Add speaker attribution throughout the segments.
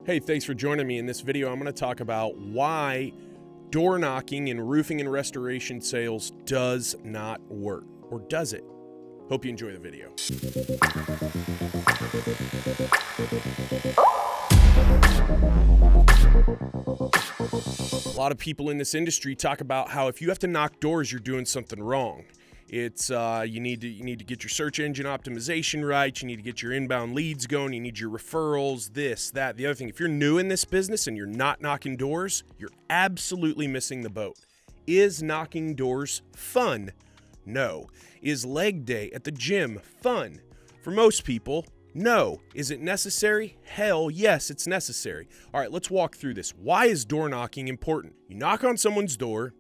Speaker 1: Hey, thanks for joining me. In this video, I'm going to talk about why door knocking in roofing and restoration sales does not work. Or does it? Hope you enjoy the video. A lot of people in this industry talk about how if you have to knock doors, you're doing something wrong. It's you need to get your search engine optimization right. You need to get your inbound leads going. You need your referrals, this, that, the other thing. If you're new in this business and you're not knocking doors, you're absolutely missing the boat. Is knocking doors fun? No. Is leg day at the gym fun? For most people, no. Is it necessary? Hell yes, it's necessary. All right, let's walk through this. Why is door knocking important? You knock on someone's door.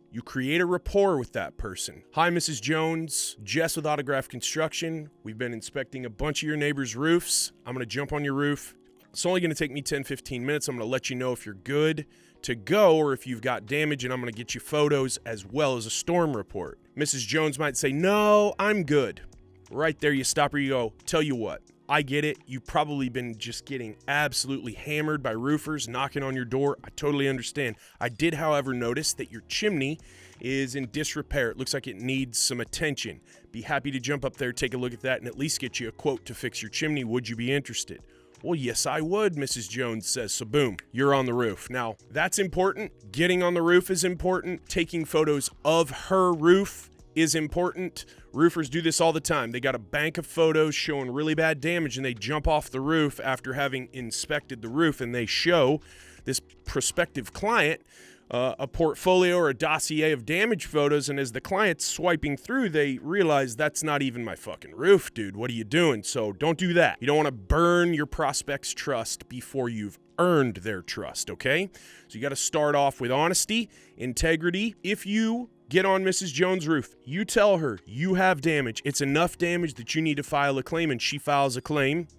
Speaker 1: You create a rapport with that person. Hi, Mrs. Jones, Jess with Autograph Construction. We've been inspecting a bunch of your neighbors' roofs. I'm going to jump on your roof. It's only going to take me 10, 15 minutes. I'm going to let you know if you're good to go or if you've got damage, and I'm going to get you photos as well as a storm report. Mrs. Jones might say, no, I'm good. Right there, you stop her, you go, tell you what. I get it. You've probably been just getting absolutely hammered by roofers knocking on your door. I totally understand. I did, however, notice that your chimney is in disrepair. It looks like it needs some attention. Be happy to jump up there, take a look at that, and at least get you a quote to fix your chimney. Would you be interested? Well, yes, I would, Mrs. Jones says. So boom, you're on the roof. Now, that's important. Getting on the roof is important. Taking photos of her roof is important. Roofers do this all the time. They got a bank of photos showing really bad damage and they jump off the roof after having inspected the roof, and they show this prospective client a portfolio or a dossier of damage photos, and as the client's swiping through, they realize that's not even my fucking roof, dude. What are you doing? So don't do that. You don't want to burn your prospect's trust before you've earned their trust, okay? So you got to start off with honesty, integrity. If you get on Mrs. Jones' roof, you tell her you have damage. It's enough damage that you need to file a claim, and she files a claim.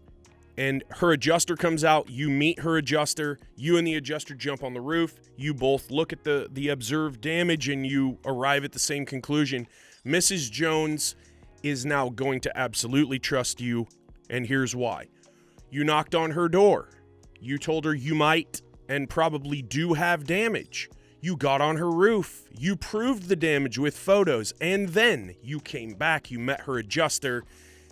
Speaker 1: And her adjuster comes out, you meet her adjuster, you and the adjuster jump on the roof, you both look at the observed damage, and you arrive at the same conclusion. Mrs. Jones is now going to absolutely trust you, and here's why. You knocked on her door. You told her you might and probably do have damage. You got on her roof. You proved the damage with photos, and then you came back, you met her adjuster.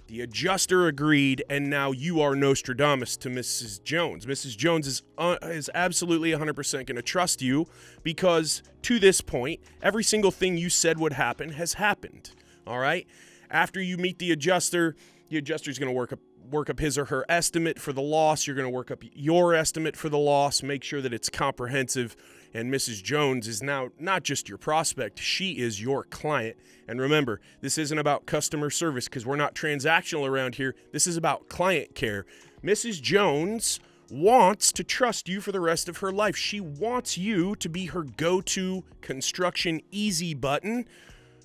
Speaker 1: The adjuster agreed, and now you are Nostradamus to Mrs. Jones. Mrs. Jones is absolutely 100% going to trust you because to this point, every single thing you said would happen has happened. All right? After you meet the adjuster's going to work up his or her estimate for the loss. You're going to work up your estimate for the loss, make sure that it's comprehensive. And Mrs. Jones is now not just your prospect, she is your client. And remember, this isn't about customer service because we're not transactional around here. This is about client care. Mrs. Jones wants to trust you for the rest of her life. She wants you to be her go-to construction easy button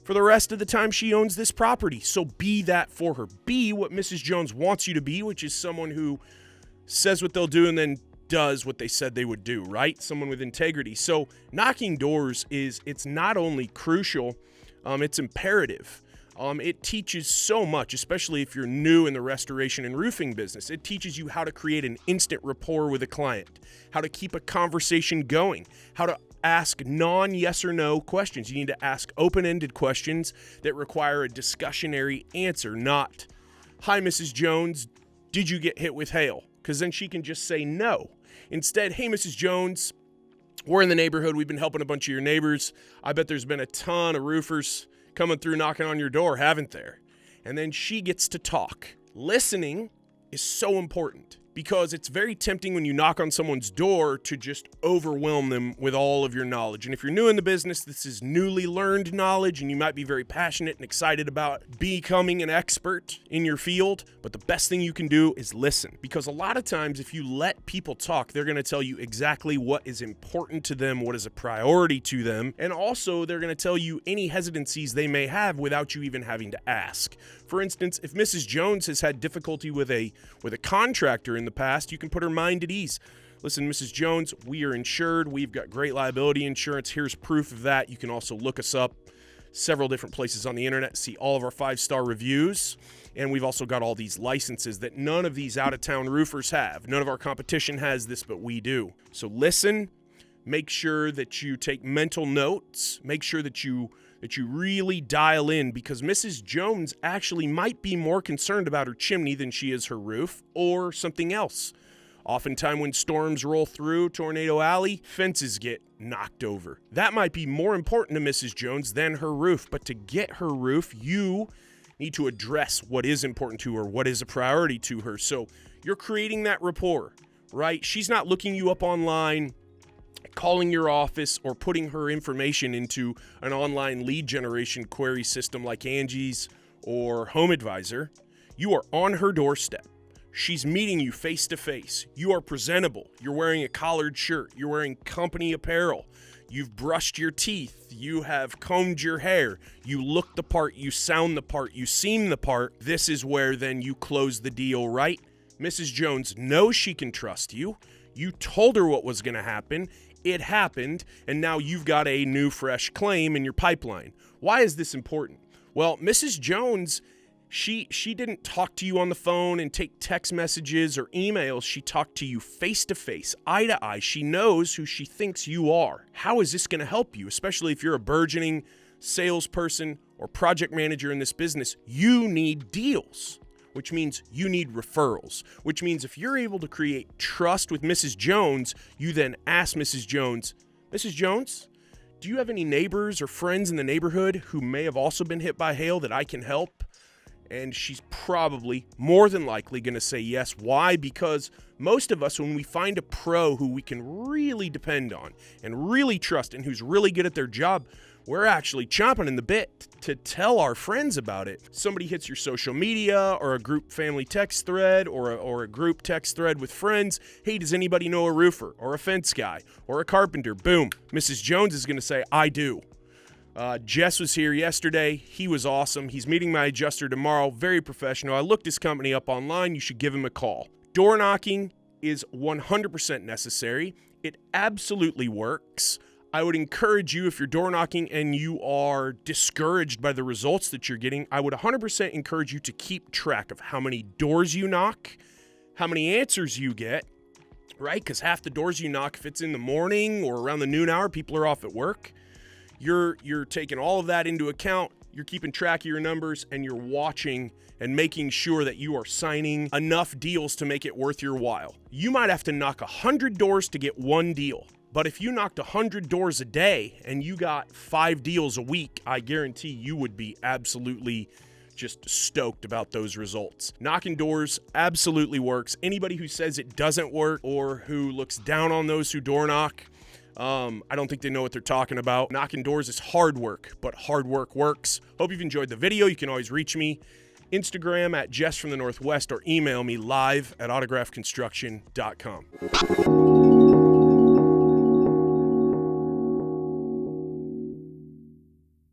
Speaker 1: for the rest of the time she owns this property. So be that for her. Be what Mrs. Jones wants you to be, which is someone who says what they'll do and then does what they said they would do, right? Someone with integrity. So knocking doors it's not only crucial, it's imperative. It teaches so much, especially if you're new in the restoration and roofing business. It teaches you how to create an instant rapport with a client, how to keep a conversation going, how to ask non-yes or no questions. You need to ask open-ended questions that require a discussionary answer, not, hi, Mrs. Jones, did you get hit with hail? Because then she can just say no. Instead, hey, Mrs. Jones, we're in the neighborhood. We've been helping a bunch of your neighbors. I bet there's been a ton of roofers coming through knocking on your door, haven't there? And then she gets to talk. Listening is so important because it's very tempting when you knock on someone's door to just overwhelm them with all of your knowledge. And if you're new in the business, this is newly learned knowledge, and you might be very passionate and excited about becoming an expert in your field. But the best thing you can do is listen, because a lot of times if you let people talk, they're going to tell you exactly what is important to them, what is a priority to them, and also they're going to tell you any hesitancies they may have without you even having to ask. For instance, if Mrs. Jones has had difficulty with a contractor in the past, you can put her mind at ease. Listen, Mrs. Jones, we are insured. We've got great liability insurance. Here's proof of that. You can also look us up several different places on the internet, see all of our 5-star reviews. And we've also got all these licenses that none of these out-of-town roofers have. None of our competition has this, but we do. So listen, make sure that you take mental notes, make sure that you really dial in, because Mrs. Jones actually might be more concerned about her chimney than she is her roof or something else. Oftentimes when storms roll through Tornado Alley, fences get knocked over. That might be more important to Mrs. Jones than her roof, but to get her roof, you need to address what is important to her, what is a priority to her. So you're creating that rapport, right? She's not looking you up online, calling your office, or putting her information into an online lead generation query system like Angie's or Home Advisor. You are on her doorstep. She's meeting you face to face. You are presentable. You're wearing a collared shirt. You're wearing company apparel. You've brushed your teeth. You have combed your hair. You look the part. You sound the part. You seem the part. This is where then you close the deal, right? Mrs. Jones knows she can trust you. You told her what was going to happen. It happened, and now you've got a new, fresh claim in your pipeline. Why is this important? Well, Mrs. Jones, she didn't talk to you on the phone and take text messages or emails. She talked to you face-to-face, eye-to-eye. She knows who she thinks you are. How is this going to help you, especially if you're a burgeoning salesperson or project manager in this business? You need deals, which means you need referrals, which means if you're able to create trust with Mrs. Jones, you then ask Mrs. Jones, Mrs. Jones, do you have any neighbors or friends in the neighborhood who may have also been hit by hail that I can help? And she's probably more than likely going to say yes. Why? Because most of us, when we find a pro who we can really depend on and really trust and who's really good at their job, we're actually chomping in the bit to tell our friends about it. Somebody hits your social media or a group family text thread or a group text thread with friends. Hey, does anybody know a roofer or a fence guy or a carpenter? Boom. Mrs. Jones is going to say, I do. Jess was here yesterday. He was awesome. He's meeting my adjuster tomorrow. Very professional. I looked his company up online. You should give him a call. Door knocking is 100% necessary. It absolutely works. I would encourage you, if you're door knocking and you are discouraged by the results that you're getting, I would 100% encourage you to keep track of how many doors you knock, how many answers you get, right? Because half the doors you knock, if it's in the morning or around the noon hour, people are off at work. You're taking all of that into account. You're keeping track of your numbers, and you're watching and making sure that you are signing enough deals to make it worth your while. You might have to knock 100 doors to get one deal. But if you knocked 100 doors a day and you got 5 deals a week, I guarantee you would be absolutely just stoked about those results. Knocking doors absolutely works. Anybody who says it doesn't work or who looks down on those who door knock, I don't think they know what they're talking about. Knocking doors is hard work, but hard work works. Hope you've enjoyed the video. You can always reach me. Instagram at Jess from the Northwest, or email me live at autographconstruction.com.